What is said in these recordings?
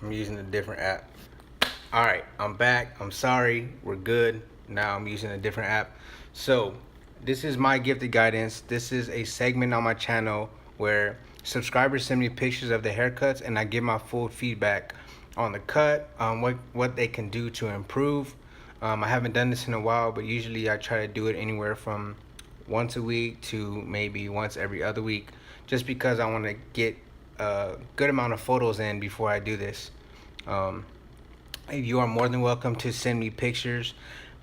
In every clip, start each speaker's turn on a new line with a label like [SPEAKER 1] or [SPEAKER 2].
[SPEAKER 1] I'm using a different app. All right, I'm back. I'm sorry. We're good. Now I'm using a different app. So, this is my gifted guidance. This is a segment on my channel where subscribers send me pictures of the haircuts and I give my full feedback on the cut, what they can do to improve. I haven't done this in a while, but usually I try to do it anywhere from once a week to maybe once every other week, just because I want to get a good amount of photos in before I do this. Um, you are more than welcome to send me pictures.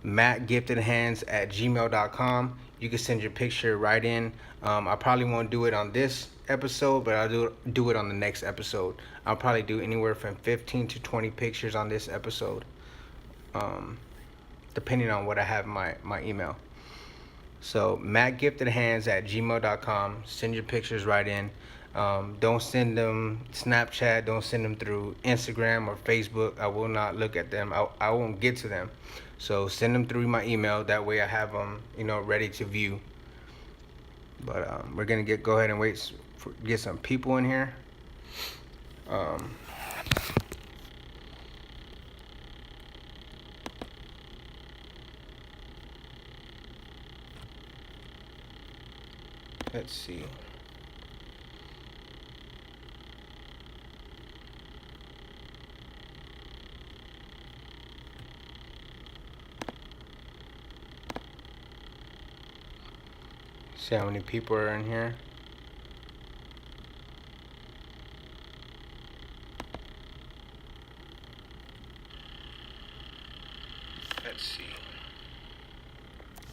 [SPEAKER 1] Mattgiftedhands@gmail.com. You can send your picture right in. I probably won't do it on this episode, but I'll do it on the next episode. I'll probably do anywhere from 15 to 20 pictures on this episode, um, depending on what I have in my email. So mattgiftedhands@gmail.com. Send your pictures right in. Don't send them Snapchat. Don't send them through Instagram or Facebook. I will not look at them. I won't get to them. So send them through my email. That way I have them, ready to view. But we're gonna go ahead and get some people in here. Um, let's see. See how many people are in here. Let's see.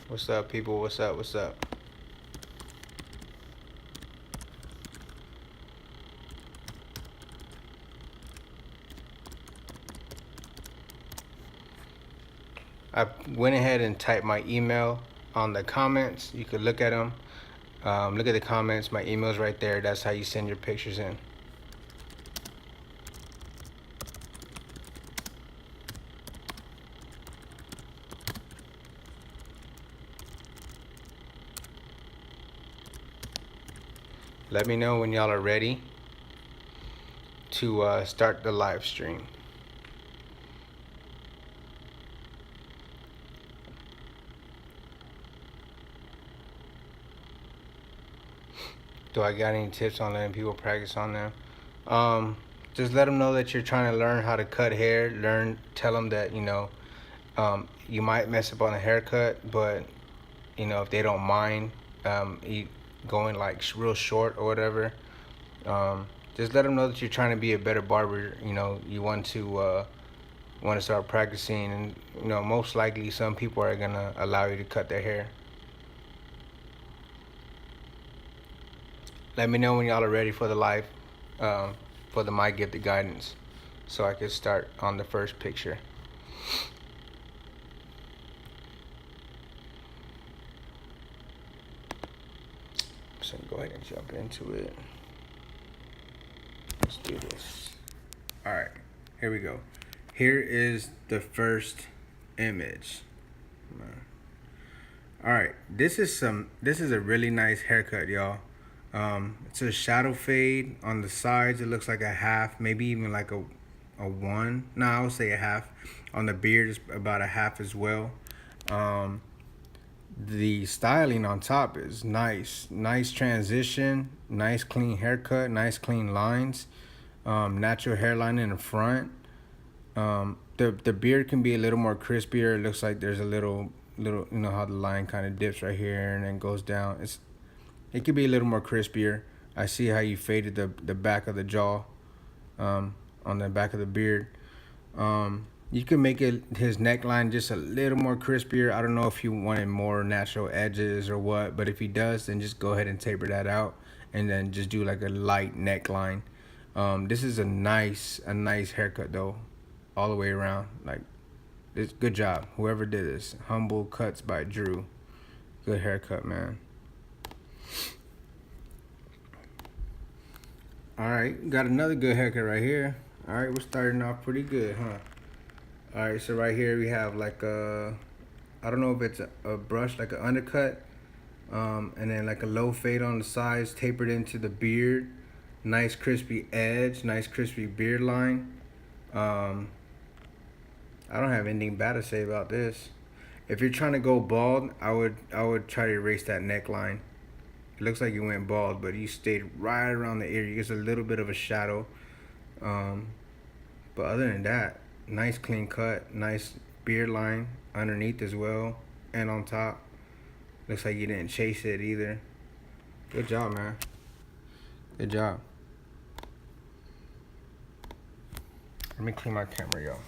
[SPEAKER 1] What's up, people? What's up? What's up? I went ahead and typed my email on the comments. You could look at them. Look at the comments. My email's right there. That's how you send your pictures in. Let me know when y'all are ready to start the live stream. Do I got any tips on letting people practice on them? Just let them know that you're trying to learn how to cut hair. Tell them that, you might mess up on a haircut, but, if they don't mind going like real short or whatever, just let them know that you're trying to be a better barber. You want to start practicing, and, most likely some people are going to allow you to cut their hair. Let me know when y'all are ready for the live, for the My Gifted Guidance, so I can start on the first picture. So go ahead and jump into it. Let's do this. All right, here we go. Here is the first image. All right, this is a really nice haircut, y'all. It's a shadow fade on the sides. It looks like a half, maybe even like a one. No, I would say a half. On the beard is about a half as well. The styling on top is nice. Nice transition, nice clean haircut, nice clean lines. Natural hairline in the front. The beard can be a little more crispier. It looks like there's a little, how the line kind of dips right here and then goes down. It could be a little more crispier. I see how you faded the back of the jaw, on the back of the beard. You can make his neckline just a little more crispier. I don't know if you wanted more natural edges or what, but if he does, then just go ahead and taper that out and then just do like a light neckline. This is a nice haircut though, all the way around. Like, it's good job, whoever did this. Humble Cuts by Drew. Good haircut, man. All right, got another good haircut right here. All right, we're starting off pretty good, huh? All right, so right here we have like I don't know if it's a brush, like an undercut, and then like a low fade on the sides, tapered into the beard. Nice crispy edge, nice crispy beard line. Um, I don't have anything bad to say about this. If you're trying to go bald, I would try to erase that neckline. It looks like you went bald, but you stayed right around the ear. You get a little bit of a shadow. Um, but other than that, nice clean cut, nice beard line underneath as well, and on top. Looks like you didn't chase it either. Good job, man. Good job. Let me clean my camera, y'all.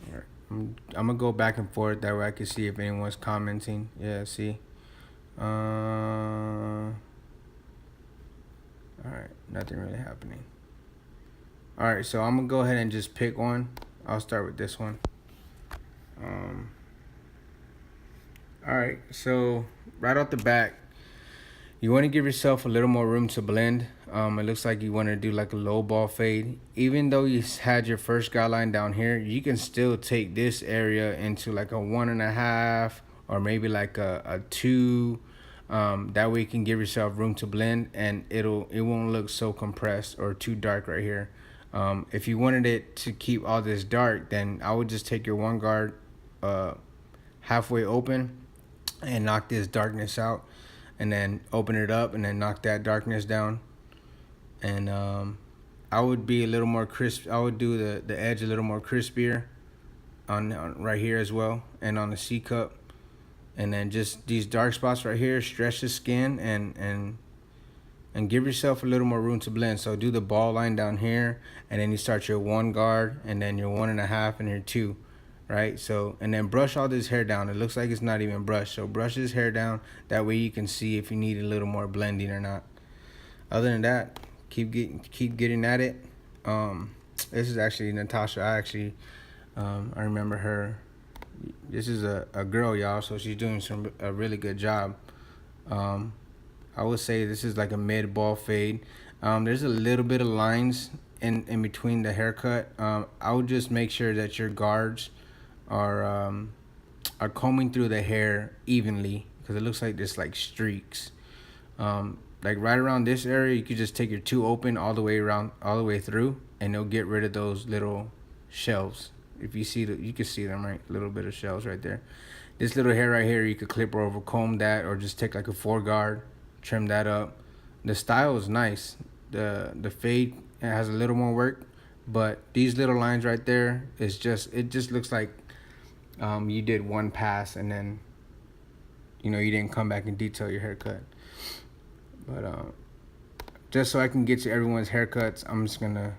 [SPEAKER 1] All right. I'm gonna go back and forth that way I can see if anyone's commenting. Yeah, see. All right, nothing really happening. All right, so I'm gonna go ahead and just pick one. I'll start with this one. All right, so right off the bat, you want to give yourself a little more room to blend. It looks like you want to do like a low ball fade. Even though you had your first guideline down here, you can still take this area into like a 1.5 or maybe like a 2. That way you can give yourself room to blend, and it won't look so compressed or too dark right here. If you wanted it to keep all this dark, then I would just take your one guard halfway open and knock this darkness out, and then open it up and then knock that darkness down. And I would be a little more crisp. I would do the edge a little more crispier on right here as well, and on the C cup. And then just these dark spots right here, stretch the skin and give yourself a little more room to blend. So do the ball line down here, and then you start your one guard, and then your 1.5 and your 2. Right, so and then brush all this hair down. It looks like it's not even brushed, so brush this hair down. That way you can see if you need a little more blending or not. Other than that, keep getting at it. This is actually Natasha. I remember her. This is a girl, y'all, so she's doing a really good job. I would say this is like a mid ball fade. There's a little bit of lines in between the haircut. I would just make sure that your guards are combing through the hair evenly, because it looks like there's like streaks. Like right around this area, you could just take your 2 open all the way around, all the way through, and it'll get rid of those little shelves. If you see you can see them, right? A little bit of shells right there. This little hair right here, you could clip over, comb that, or just take like a 4 guard, trim that up. The style is nice. The fade has a little more work, but these little lines right there, it just looks like you did one pass and then you didn't come back and detail your haircut. But just so I can get to everyone's haircuts, I'm just gonna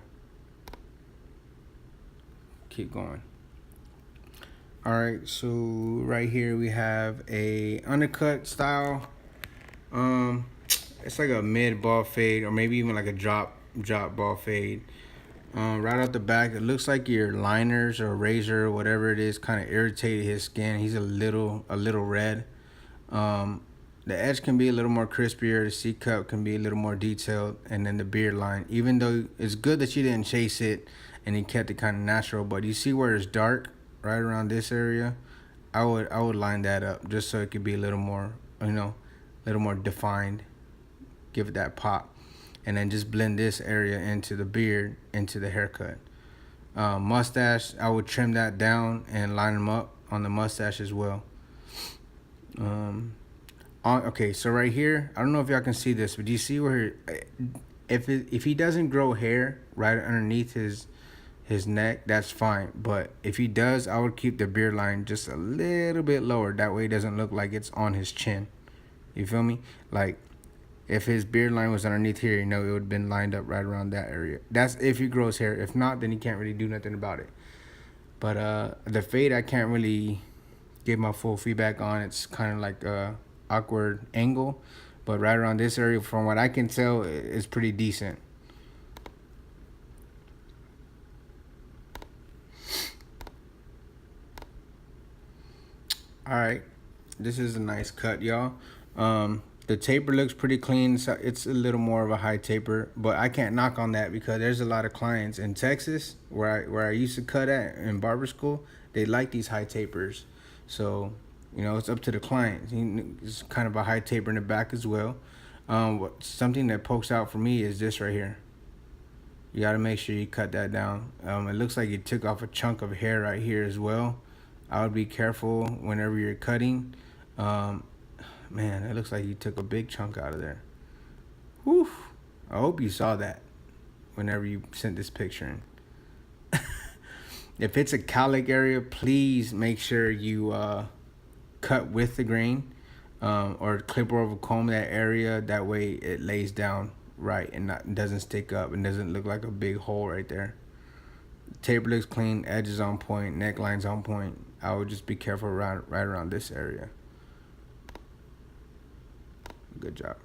[SPEAKER 1] keep going. All right, so right here we have a undercut style. It's like a mid ball fade, or maybe even like a drop ball fade. Right off the back, it looks like your liners or razor or whatever it is kind of irritated his skin. He's a little red. The edge can be a little more crispier. The C cup can be a little more detailed, and then the beard line. Even though it's good that you didn't chase it and you kept it kind of natural, but you see where it's dark right around this area. I would line that up just so it could be a little more, a little more defined. Give it that pop. And then just blend this area into the beard, into the haircut. Mustache, I would trim that down and line them up on the mustache as well. Okay, so right here, I don't know if y'all can see this, but do you see where if he doesn't grow hair right underneath his neck, that's fine. But if he does, I would keep the beard line just a little bit lower. That way it doesn't look like it's on his chin. You feel me? Like, if his beard line was underneath here, it would have been lined up right around that area. That's if he grows hair. If not, then he can't really do nothing about it. But the fade, I can't really give my full feedback on. It's kind of like a awkward angle. But right around this area, from what I can tell, it's pretty decent. All right, this is a nice cut, y'all. The taper looks pretty clean. So it's a little more of a high taper, but I can't knock on that because there's a lot of clients in Texas where I used to cut at in barber school. They like these high tapers, so it's up to the client. It's kind of a high taper in the back as well. Something that pokes out for me is this right here. You got to make sure you cut that down. It looks like you took off a chunk of hair right here as well. I would be careful whenever you're cutting. Um, Man, it looks like you took a big chunk out of there. Whew. I hope you saw that whenever you sent this picture in. If it's a cowlick area, please make sure you cut with the grain, or clip over comb that area. That way it lays down right and doesn't stick up and doesn't look like a big hole right there. Taper looks clean, edges on point, neckline's on point. I would just be careful right around this area. Good job.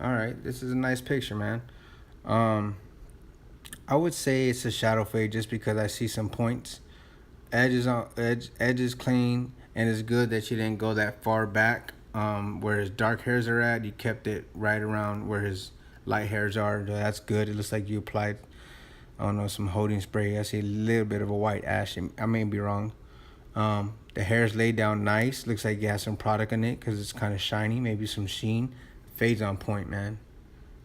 [SPEAKER 1] All right, this is a nice picture, man. I would say it's a shadow fade just because I see some points. Edges clean, and it's good that you didn't go that far back where his dark hairs are at. You kept it right around where his light hairs are. That's good. It looks like you applied, I don't know, some holding spray. I see a little bit of a white ash. I may be wrong. The hair's laid down nice. Looks like you have some product in it because it's kind of shiny. Maybe some sheen. Fade's on point, man.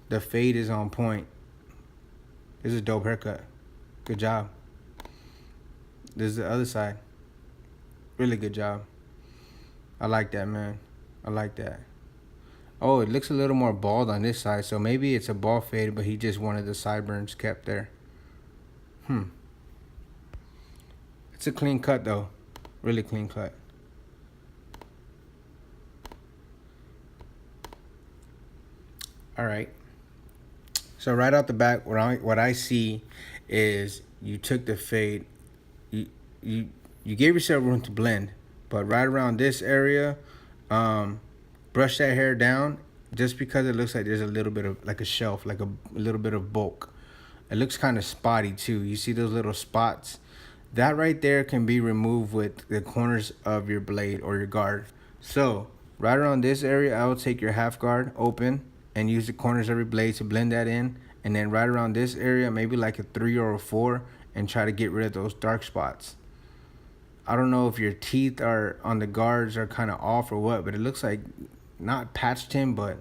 [SPEAKER 1] The fade is on point. This is a dope haircut. Good job. This is the other side. Really good job. I like that, man. I like that. Oh, it looks a little more bald on this side, so maybe it's a bald fade, but he just wanted the sideburns kept there. It's a clean cut, though. Really clean cut. All right. So right out the back, what I see is you took the fade. You gave yourself room to blend, but right around this area, brush that hair down just because it looks like there's a little bit of like a shelf, like a little bit of bulk. It looks kind of spotty too. You see those little spots? That right there can be removed with the corners of your blade or your guard. So right around this area, I will take your half guard open and use the corners of your blade to blend that in. And then right around this area, maybe like a 3 or a 4, and try to get rid of those dark spots. I don't know if your teeth are on the guards are kind of off or what, but it looks like not patched in, but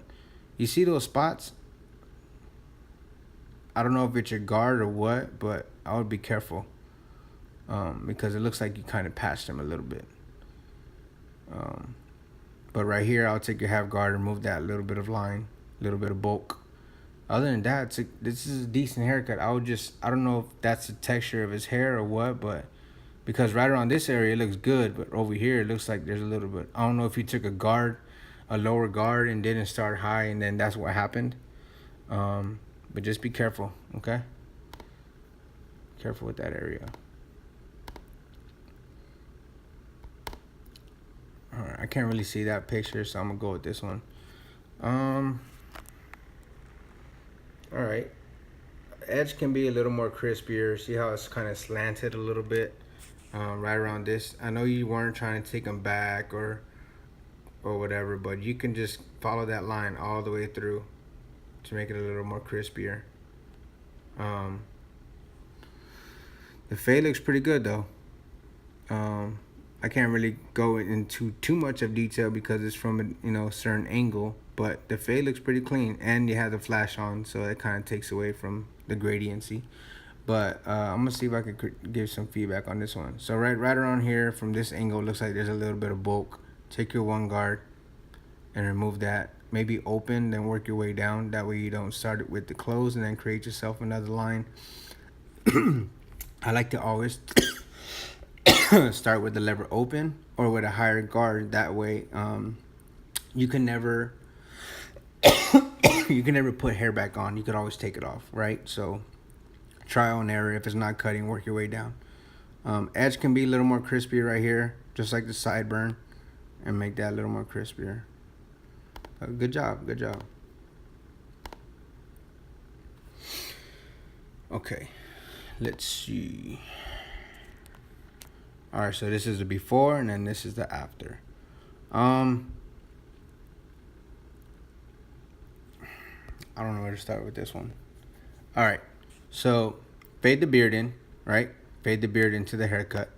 [SPEAKER 1] you see those spots? I don't know if it's your guard or what, but I would be careful because it looks like you kind of patched them a little bit. But right here, I'll take your half guard and remove that little bit of line, little bit of bulk. Other than that, this is a decent haircut. I don't know if that's the texture of his hair or what, but because right around this area, it looks good, but over here, it looks like there's a little bit. I don't know if he took a lower guard and didn't start high, and then that's what happened. But just be careful, okay? Careful with that area. All right, I can't really see that picture, so I'm gonna go with this one. All right, edge can be a little more crispier. See how it's kind of slanted a little bit right around this. I know you weren't trying to take them back or whatever, but you can just follow that line all the way through to make it a little more crispier. The fade looks pretty good though. I can't really go into too much of detail because it's from a certain angle, but the fade looks pretty clean, and you have the flash on, so it kind of takes away from the gradiency. But I'm gonna see if I could give some feedback on this one. So right around here from this angle, it looks like there's a little bit of bulk. Take your one guard and remove that. Maybe open, then work your way down. That way you don't start it with the close and then create yourself another line. I like to always start with the lever open or with a higher guard. That way you can never put hair back on. You could always take it off, right? So trial and error. If it's not cutting, work your way down. Edge can be a little more crispy right here, just like the sideburn, and make that a little more crispier. Good job, good job. Okay, let's see. All right, so this is the before, and then this is the after. I don't know where to start with this one. All right, so fade the beard in, right? Fade the beard into the haircut.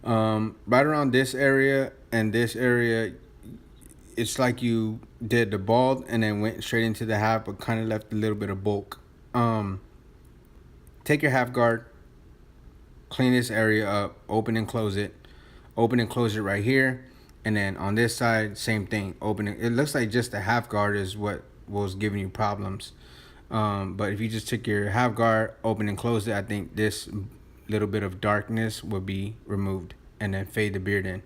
[SPEAKER 1] Right around this area and this area, it's like you did the bald and then went straight into the half, but kind of left a little bit of bulk. Take your half guard, clean this area up, open and close it. Open and close it right here. And then on this side, same thing. Open it. It looks like just the half guard is what was giving you problems. But if you just took your half guard, open and close it, I think this little bit of darkness will be removed. And then fade the beard in.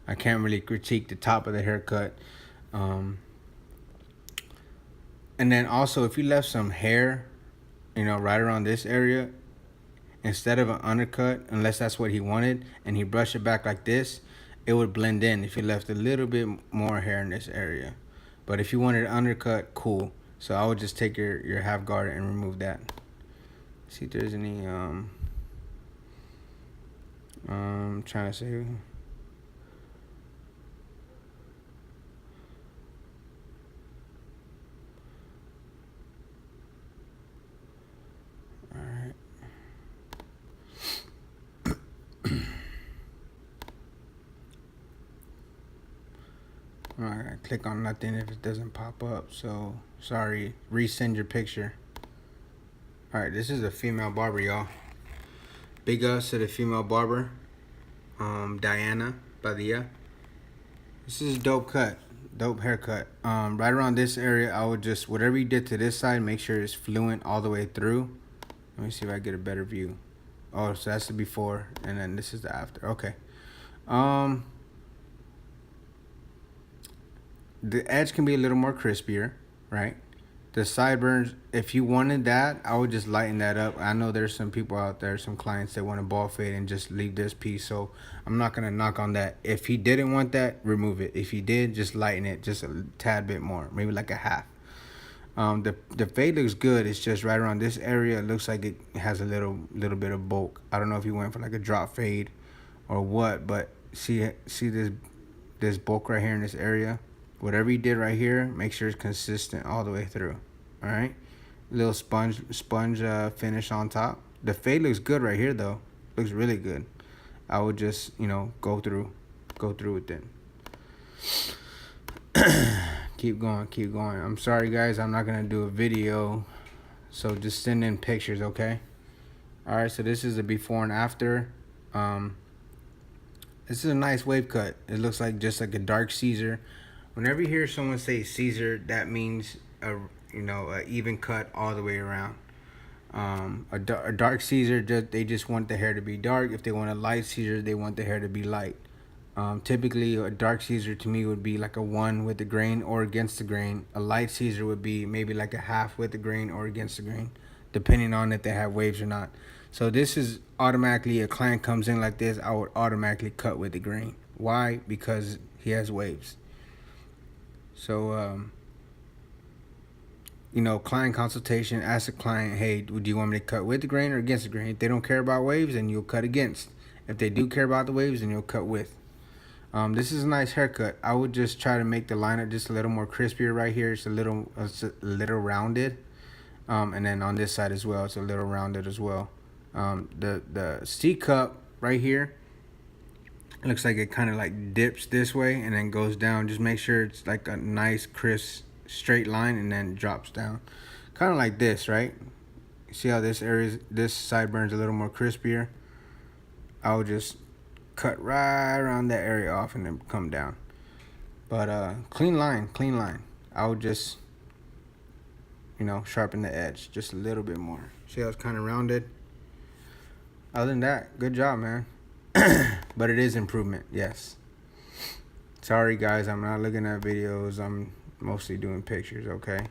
[SPEAKER 1] I can't really critique the top of the haircut. And then also, if you left some hair, right around this area, instead of an undercut, unless that's what he wanted, and he brushed it back like this, it would blend in if you left a little bit more hair in this area. But if you wanted an undercut, cool. So I would just take your half guard and remove that. See if there's any trying to say. Alright. Alright, click on nothing if it doesn't pop up. So sorry. Resend your picture. Alright, this is a female barber, y'all. Big ups to the female barber. Diana Padilla. This is a dope cut. Dope haircut. Right around this area, I would just, whatever you did to this side, make sure it's fluent all the way through. Let me see if I get a better view. Oh, so that's the before, and then this is the after. Okay. The edge can be a little more crispier, right? The sideburns, if you wanted that, I would just lighten that up. I know there's some people out there, some clients that want to ball fade and just leave this piece. So I'm not going to knock on that. If he didn't want that, remove it. If he did, just lighten it just a tad bit more, maybe like a half. The fade looks good. It's just right around this area. It looks like it has a little bit of bulk. I don't know if he went for like a drop fade or what, but see this bulk right here in this area. Whatever you did right here, make sure it's consistent all the way through. All right, little sponge finish on top. The fade looks good right here though. Looks really good. I would just go through with it. Keep going. I'm sorry guys, I'm not gonna do a video, so just send in pictures, okay? All right, so this is a before and after. This is a nice wave cut. It looks like just like a dark Caesar. Whenever you hear someone say Caesar, that means a even cut all the way around. A dark Caesar, they just want the hair to be dark. If they want a light Caesar, they want the hair to be light. Typically, a dark Caesar to me would be like a 1 with the grain or against the grain. A light Caesar would be maybe like a half with the grain or against the grain, depending on if they have waves or not. So this is automatically, a client comes in like this, I would automatically cut with the grain. Why? Because he has waves. So, client consultation, ask the client, hey, do you want me to cut with the grain or against the grain? If they don't care about waves, then you'll cut against. If they do care about the waves, then you'll cut with. This is a nice haircut. I would just try to make the liner just a little more crispier right here. It's a little rounded. And then on this side as well, it's a little rounded as well. The C cup right here, it looks like it kind of like dips this way and then goes down. Just make sure it's like a nice crisp straight line and then drops down. Kind of like this, right? See how this sideburns a little more crispier? I would just cut right around that area off and then come down. But clean line. I would just sharpen the edge just a little bit more. See how it's kind of rounded? Other than that, good job, man. But it is improvement, yes. Sorry guys, I'm not looking at videos. I'm mostly doing pictures, okay?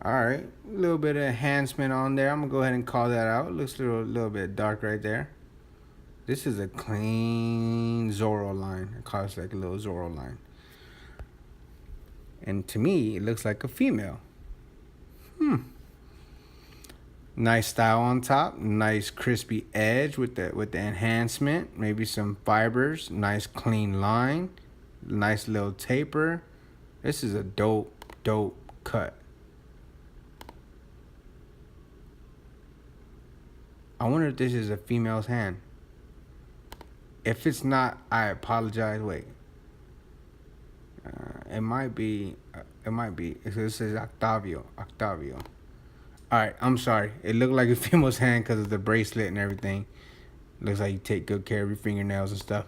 [SPEAKER 1] Alright, a little bit of enhancement on there. I'm gonna go ahead and call that out. It looks a little bit dark right there. This is a clean Zorro line. I call it like a little Zorro line. And to me, it looks like a female. Nice style on top. Nice crispy edge with the enhancement. Maybe some fibers. Nice clean line. Nice little taper. This is a dope cut. I wonder if this is a female's hand. If it's not, I apologize. Wait. It might be It might be. It says Octavio. Octavio. All right. I'm sorry. It looked like a female's hand because of the bracelet and everything. Looks like you take good care of your fingernails and stuff.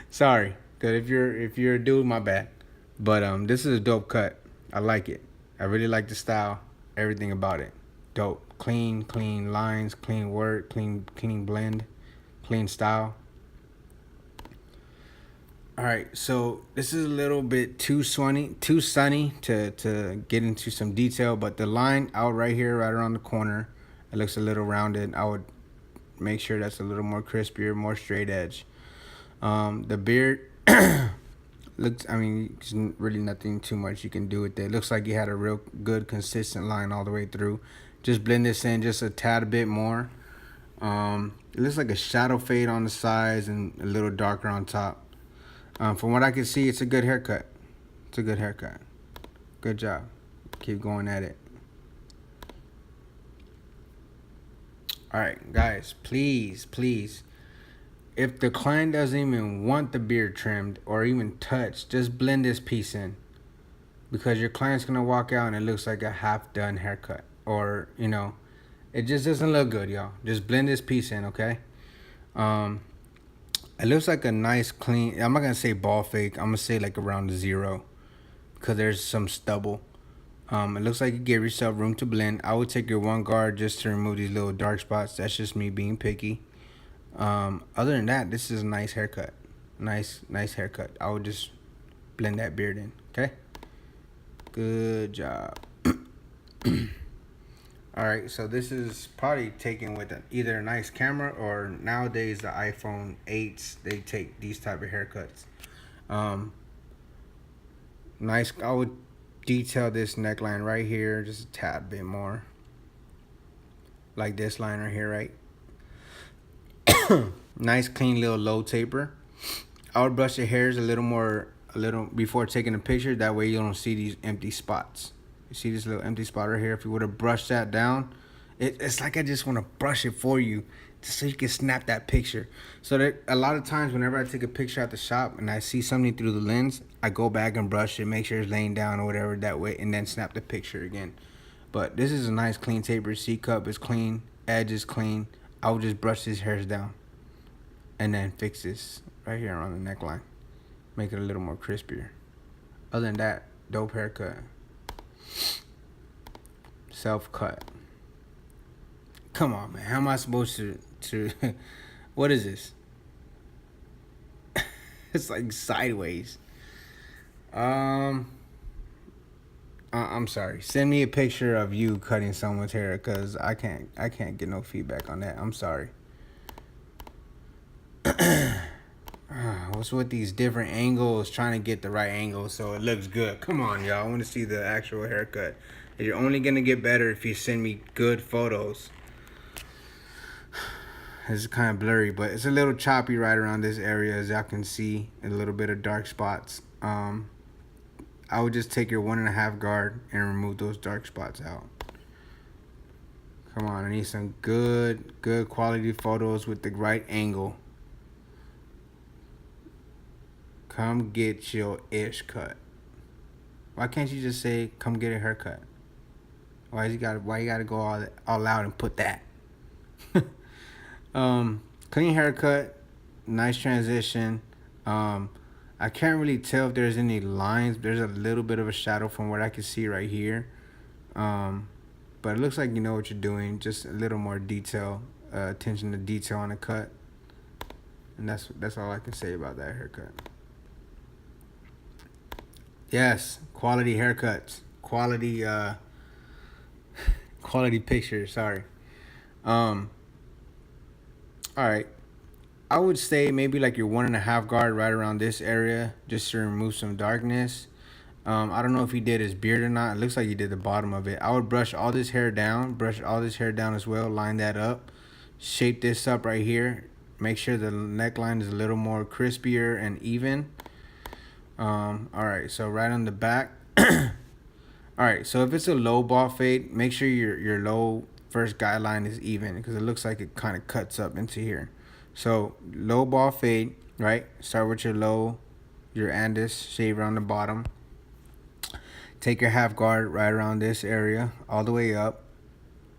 [SPEAKER 1] Sorry, cause if you're a dude, my bad. But this is a dope cut. I like it. I really like the style. Everything about it. Dope. Clean lines, clean work, clean blend, clean style. All right, so this is a little bit too sunny to get into some detail, but the line out right here, right around the corner, it looks a little rounded. I would make sure that's a little more crispier, more straight edge. The beard looks, I mean, there's really nothing too much you can do with it. Looks like you had a real good, consistent line all the way through. Just blend this in just a tad bit more. It looks like a shadow fade on the sides and a little darker on top. From what I can see, it's a good haircut. It's a good haircut. Good job. Keep going at it. All right, guys, please, if the client doesn't even want the beard trimmed or even touched, just blend this piece in, because your client's gonna walk out and it looks like a half-done haircut, or it just doesn't look good, y'all. Just blend this piece in, okay? It looks like a nice clean. I'm not gonna say ball fake. I'm gonna say like around 0, because there's some stubble. It looks like you gave yourself room to blend. I would take your one guard just to remove these little dark spots. That's just me being picky. Other than that, this is a nice haircut. Nice haircut. I would just blend that beard in. Okay. Good job. All right, so this is probably taken with either a nice camera, or nowadays the iPhone 8s, they take these type of haircuts. Nice. I would detail this neckline right here just a tad bit more, like this line right here, right? Nice clean little low taper. I would brush the hairs a little before taking a picture. That way you don't see these empty spots. You see this little empty spot right here? If you would have brushed that down, it's like I just want to brush it for you, just so you can snap that picture. So that a lot of times whenever I take a picture at the shop and I see something through the lens, I go back and brush it, make sure it's laying down or whatever that way, and then snap the picture again. But this is a nice clean taper. C-cup is clean, edge is clean. I would just brush these hairs down and then fix this right here on the neckline. Make it a little more crispier. Other than that, dope haircut. Self-cut. Come on, man. How am I supposed to what is this? It's like sideways. I'm sorry. Send me a picture of you cutting someone's hair, because I can't get no feedback on that. I'm sorry. What's with these different angles, trying to get the right angle so it looks good? Come on, y'all. I want to see the actual haircut. You're only going to get better if you send me good photos. It's kind of blurry, but it's a little choppy right around this area, as y'all can see. A little bit of dark spots. I would just take your 1.5 guard and remove those dark spots out. Come on, I need some good quality photos with the right angle. Come get your ish cut. Why can't you just say, come get a haircut? Why you gotta go all out and put that? Clean haircut, nice transition. I can't really tell if there's any lines. There's a little bit of a shadow from what I can see right here. But it looks like you know what you're doing. Just a little more detail, attention to detail on the cut. And that's all I can say about that haircut. Yes, quality haircuts, quality pictures. Sorry. All right. I would say maybe like your 1.5 guard right around this area, just to remove some darkness. I don't know if he did his beard or not. It looks like he did the bottom of it. I would brush all this hair down. As well. Line that up. Shape this up right here. Make sure the neckline is a little more crispier and even. All right, so right on the back. All right, so if it's a low ball fade, make sure your low first guideline is even, because it looks like it kind of cuts up into here. So low ball fade, right? Start with your low, your Andes shaver on the bottom. take your half guard right around this area, all the way up,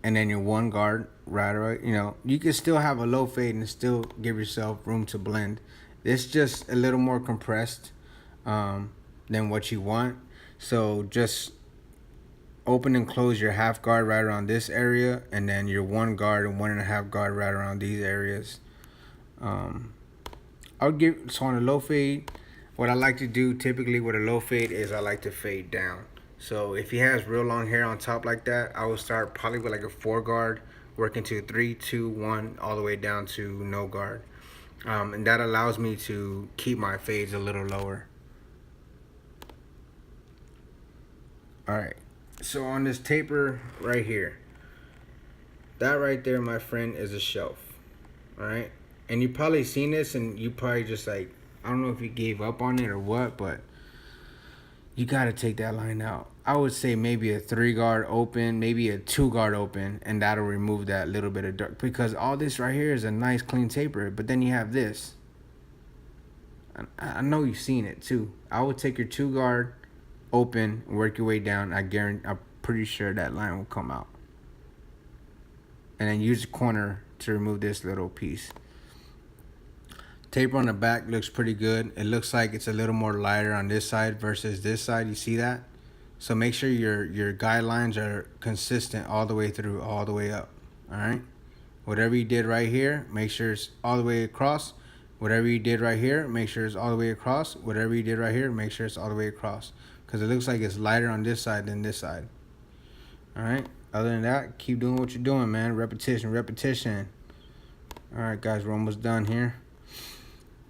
[SPEAKER 1] and then your one guard right. You can still have a low fade and still give yourself room to blend. It's just a little more compressed than what you want. So just open and close your half guard right around this area, and then your one guard and 1.5 guard right around these areas. So on a low fade, what I like to do typically with a low fade is I like to fade down. So if he has real long hair on top like that, I will start probably with like a 4 guard, working to 3, 2, 1, all the way down to no guard. And that allows me to keep my fades a little lower. All right. So on this taper right here, that right there, my friend, is a shelf. All right. And you probably seen this, and you probably just like, I don't know if you gave up on it or what, but you got to take that line out. I would say maybe a 3 guard open, maybe a 2 guard open, and that'll remove that little bit of dark. Because all this right here is a nice clean taper, but then you have this. I know you've seen it too. I would take your 2 guard open, work your way down. I'm pretty sure that line will come out. And then use the corner to remove this little piece. Taper on the back looks pretty good. It looks like it's a little more lighter on this side versus this side. You see that? So make sure your guidelines are consistent all the way through, all the way up. All right? Whatever you did right here, make sure it's all the way across. Whatever you did right here, make sure it's all the way across. Whatever you did right here, make sure it's all the way across. Because it looks like it's lighter on this side than this side. All right? Other than that, keep doing what you're doing, man. Repetition, repetition. All right, guys, we're almost done here.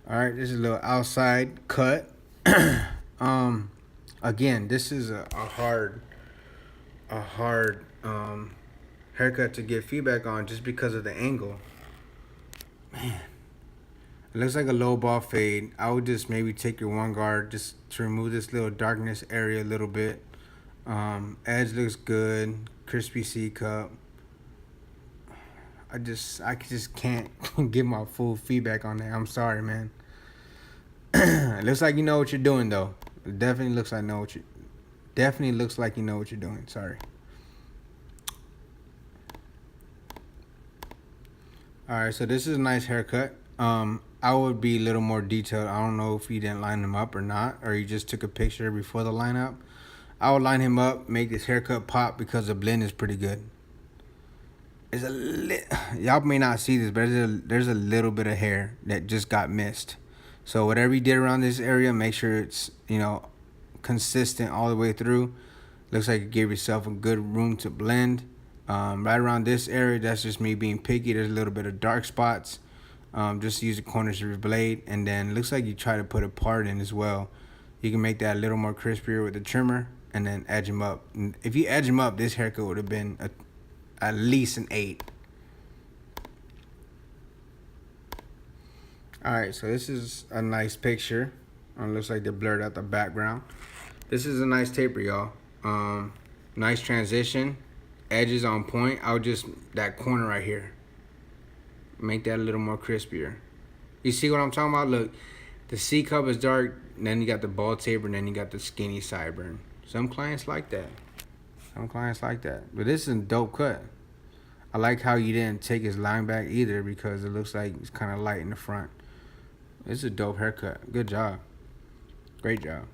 [SPEAKER 1] All right, this is a little outside cut. Again, this is a hard haircut to get feedback on just because of the angle. Man, it looks like a low ball fade. I would just maybe take your 1 guard just to remove this little darkness area a little bit. Edge looks good. Crispy C cup. I just can't give my full feedback on that. I'm sorry, man. It looks like you know what you're doing, though. It definitely looks like you know what you're doing. Sorry. All right, so this is a nice haircut. I would be a little more detailed. I don't know if you didn't line him up or not, or you just took a picture before the lineup. I would line him up, make this haircut pop because the blend is pretty good. Y'all may not see this, but there's a little bit of hair that just got missed. So whatever you did around this area, make sure it's consistent all the way through. Looks like you gave yourself a good room to blend. Right around this area, that's just me being picky. There's a little bit of dark spots. Just use the corners of your blade, and then it looks like you try to put a part in as well. You can make that a little more crispier with the trimmer, and then edge them up. And if you edge them up, this haircut would have been at least an 8. All right, so this is a nice picture. Looks like they blurred out the background. This is a nice taper, y'all. Nice transition. Edges on point. I'll just, that corner right here, make that a little more crispier. You see what I'm talking about? Look, the C cup is dark, and then you got the ball taper, and then you got the skinny sideburn. Some clients like that. But this is a dope cut. I like how you didn't take his line back either, because it looks like it's kind of light in the front. This is a dope haircut. Good job. Great job.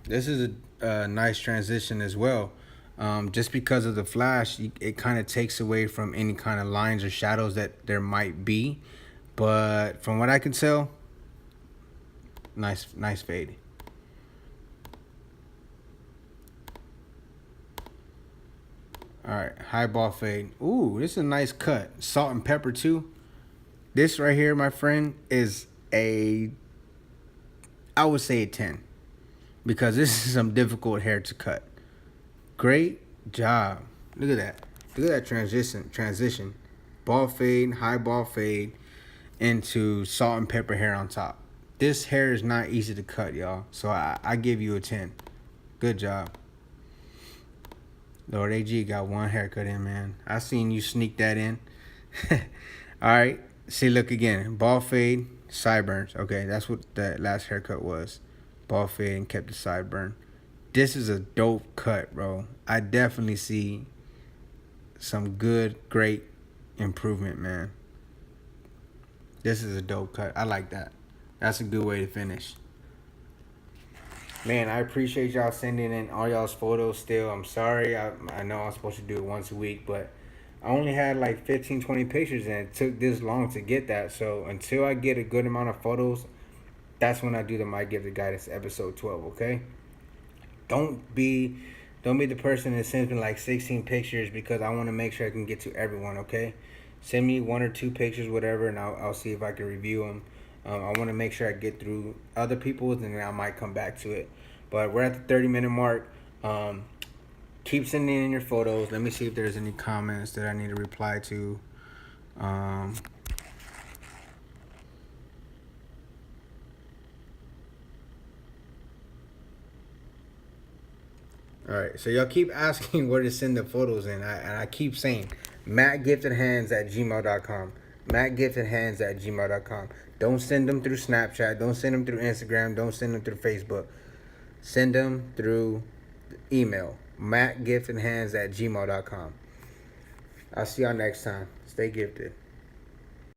[SPEAKER 1] This is a nice transition as well. Just because of the flash, it kind of takes away from any kind of lines or shadows that there might be. But from what I can tell, nice fade. All right, high ball fade. Ooh, this is a nice cut. Salt and pepper too. This right here, my friend, is I would say a 10. Because this is some difficult hair to cut. Great job. Look at that. Look at that transition. Ball fade, high ball fade into salt and pepper hair on top. This hair is not easy to cut, y'all. So I give you a 10. Good job. Lord AG got one haircut in, man. I seen you sneak that in. All right. See, look again. Ball fade, sideburns. Okay, that's what that last haircut was. ball fade and kept the sideburn. This is a dope cut, bro. I definitely see some good, great improvement, man. This is a dope cut. I like that. That's a good way to finish. Man, I appreciate y'all sending in all y'all's photos still. I'm sorry. I know I'm supposed to do it once a week, but I only had like 15, 20 pictures and it took this long to get that. So until I get a good amount of photos, that's when I do the My Gifted Guidance episode 12, okay? Don't be the person that sends me like 16 pictures because I want to make sure I can get to everyone, okay? Send me 1 or 2 pictures, whatever, and I'll see if I can review them. I want to make sure I get through other people's, and then I might come back to it. But we're at the 30-minute mark. Keep sending in your photos. Let me see if there's any comments that I need to reply to. All right, so y'all keep asking where to send the photos in. And I keep saying Mattgiftedhands@gmail.com. Mattgiftedhands@gmail.com. Don't send them through Snapchat. Don't send them through Instagram. Don't send them through Facebook. Send them through email. Mattgiftedhands@gmail.com. I'll see y'all next time. Stay gifted.